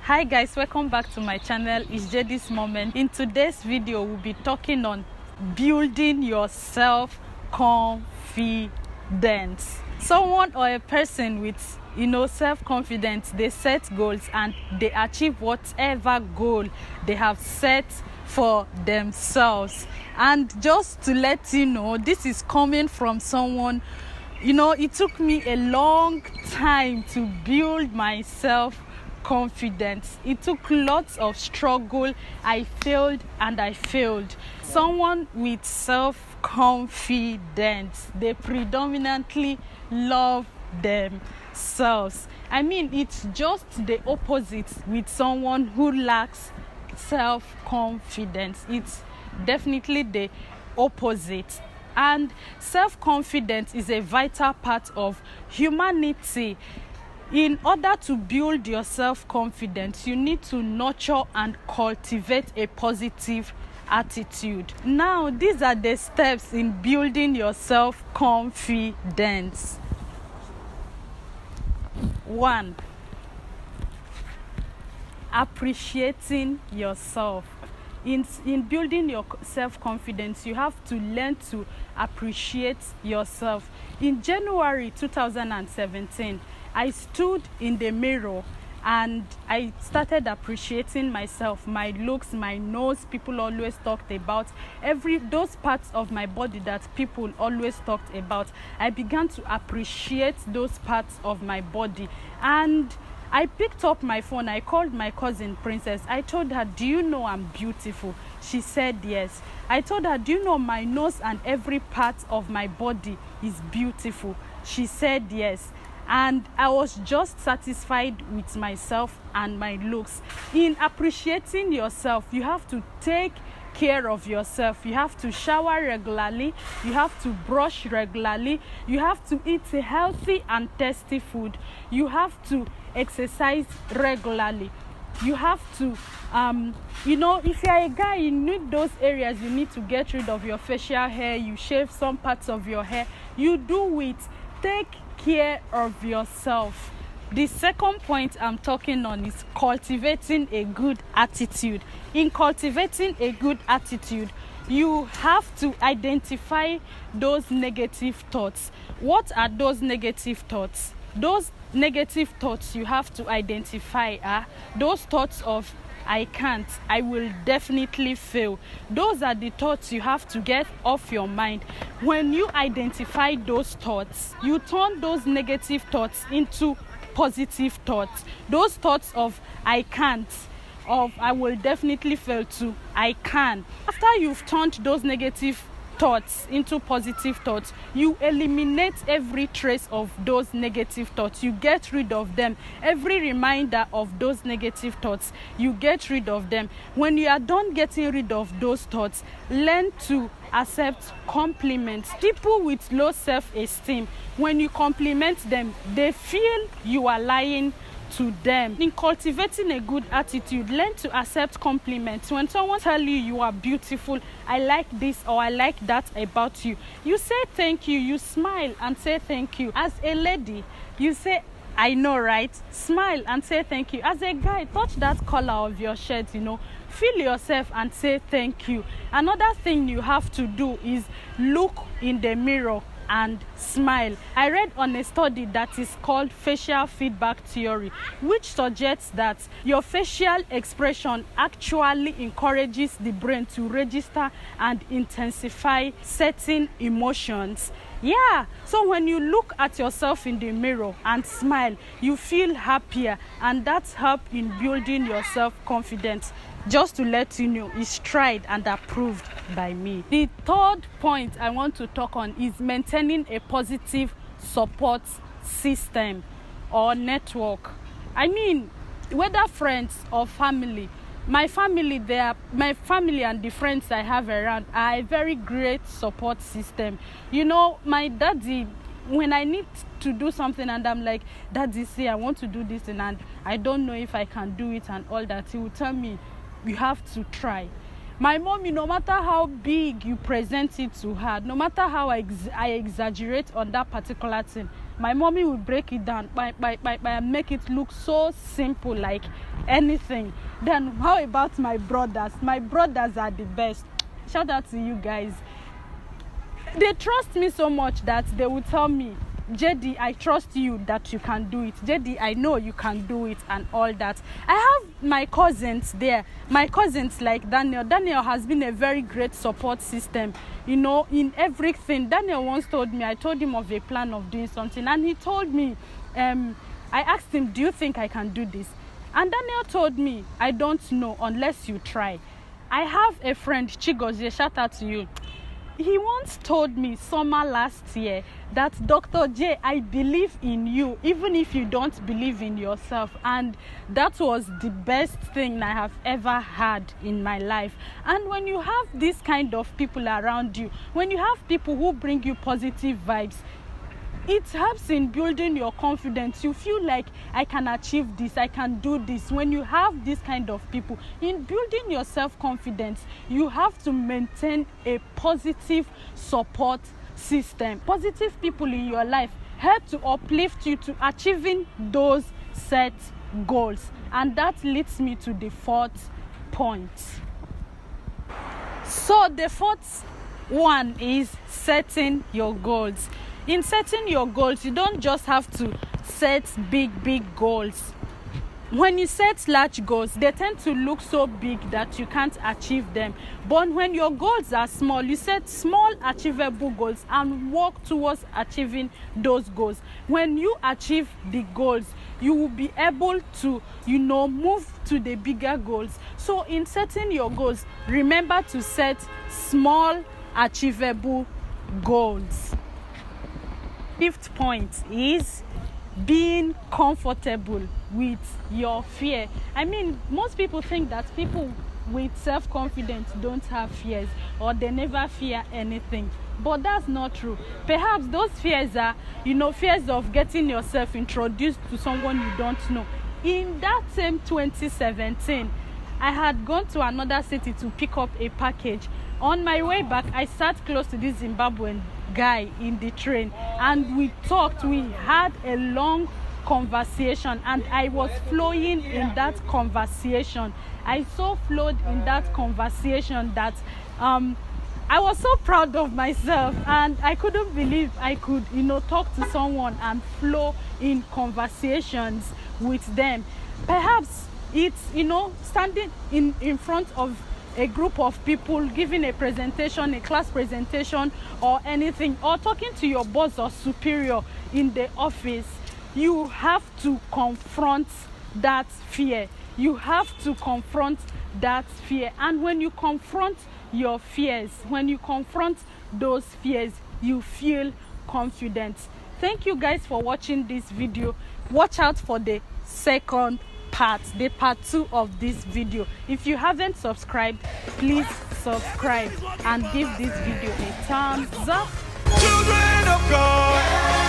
Hi guys, welcome back to my channel. It's JD's Moment. In today's video, we'll be talking on building your self-confidence. Someone or a person with self-confidence, they set goals and they achieve whatever goal they have set for themselves. And just to let you know, this is coming from someone, it took me a long time to build my self-confidence. It took lots of struggle. I failed and I failed. Someone with self-confidence, they predominantly love themselves. It's just the opposite with someone who lacks self-confidence. It's definitely the opposite. And self-confidence is a vital part of humanity. In order to build your self-confidence, you need to nurture and cultivate a positive attitude. Now, these are the steps in building your self-confidence. 1. Appreciating yourself. In building your self-confidence, you have to learn to appreciate yourself. In January 2017, I stood in the mirror and I started appreciating myself, my looks, my nose. People always talked about those parts of my body that people always talked about. I began to appreciate those parts of my body, and I picked up my phone. I called my cousin Princess. I told her, "Do you know I'm beautiful?" She said yes. I told her, "Do you know my nose and every part of my body is beautiful?" She said yes. And I was just satisfied with myself and my looks. In appreciating yourself, you have to take care of yourself. You have to shower regularly. You have to brush regularly. You have to eat healthy and tasty food. You have to exercise regularly. You have to, if you're a guy, you need those areas. You need to get rid of your facial hair. You shave some parts of your hair. You do it. Take care of yourself. The second point I'm talking on is cultivating a good attitude. In cultivating a good attitude, you have to identify those negative thoughts. What are those negative thoughts? Those negative thoughts you have to identify are those thoughts of "I can't, I will definitely fail." Those are the thoughts you have to get off your mind. When you identify those thoughts, you turn those negative thoughts into positive thoughts. Those thoughts of "I can't," of "I will definitely fail" to "I can." After you've turned those negative thoughts into positive thoughts, you eliminate every trace of those negative thoughts. You get rid of them. Every reminder of those negative thoughts, you get rid of them. When you are done getting rid of those thoughts, learn to accept compliments. People with low self-esteem, when you compliment them, they feel you are lying to them. In cultivating a good attitude, learn to accept compliments. When someone tells you "you are beautiful," "I like this" or "I like that about you," you say thank you. You smile and say thank you. As a lady, you say "I know, right?" Smile and say thank you. As a guy, touch that collar of your shirt, feel yourself and say thank you. Another thing you have to do is look in the mirror and smile. I read on a study that is called facial feedback theory, which suggests that your facial expression actually encourages the brain to register and intensify certain emotions. So when you look at yourself in the mirror and smile, you feel happier, and that's help in building your self-confidence. Just to let you know, it's tried and approved by me. The third point I want to talk on is maintaining a positive support system or network. Whether friends or family. My family and the friends I have around are a very great support system. My daddy, when I need to do something and I'm like, "Daddy, see, I want to do this and I don't know if I can do it," and all that, he will tell me, "You have to try." My mommy, no matter how big you present it to her, no matter how I exaggerate on that particular thing, My mommy will break it down and make it look so simple, like anything. Then how about my brothers? My brothers are the best. Shout out to you guys. They trust me so much that they will tell me, JD, I trust you that you can do it. JD, I know you can do it, and all that. I have my cousins there. My cousins like Daniel. Daniel has been a very great support system, you know, in everything. Daniel once told me, I told him of a plan of doing something, and he told me, I asked him, do you think I can do this? And Daniel told me, I don't know unless you try. I have a friend, Chigozie, shout out to you. He once told me summer last year that, Dr. J, I believe in you, even if you don't believe in yourself. And that was the best thing I have ever had in my life. And when you have this kind of people around you, when you have people who bring you positive vibes, it helps in building your confidence. You feel like, I can achieve this, I can do this. When you have this kind of people, in building your self-confidence, you have to maintain a positive support system. Positive people in your life help to uplift you to achieving those set goals. And that leads me to the fourth point. So the fourth one is setting your goals. In setting your goals, you don't just have to set big goals. When you set large goals, they tend to look so big that you can't achieve them. But when your goals are small, you set small achievable goals and work towards achieving those goals. When you achieve the goals, you will be able to, move to the bigger goals. So in setting your goals, remember to set small achievable goals. Fifth point is being comfortable with your fear. I mean, most people think that people with self-confidence don't have fears, or they never fear anything. But that's not true. Perhaps those fears are, fears of getting yourself introduced to someone you don't know. In that same 2017, I had gone to another city to pick up a package. On my way back, I sat close to this Zimbabwean guy in the train, and we talked. We had a long conversation, and I was flowing in that conversation. I so flowed in that conversation that I was so proud of myself, and I couldn't believe I could, talk to someone and flow in conversations with them. Perhaps it's, standing in front of a group of people, giving a presentation, a class presentation or anything, or talking to your boss or superior in the office. You have to confront that fear. You have to confront that fear. And when you confront your fears, when you confront those fears, you feel confident. Thank you guys for watching this video. Watch out for the second part, the part 2 of this video. If you haven't subscribed, please subscribe and give this video a thumbs up. Children of God.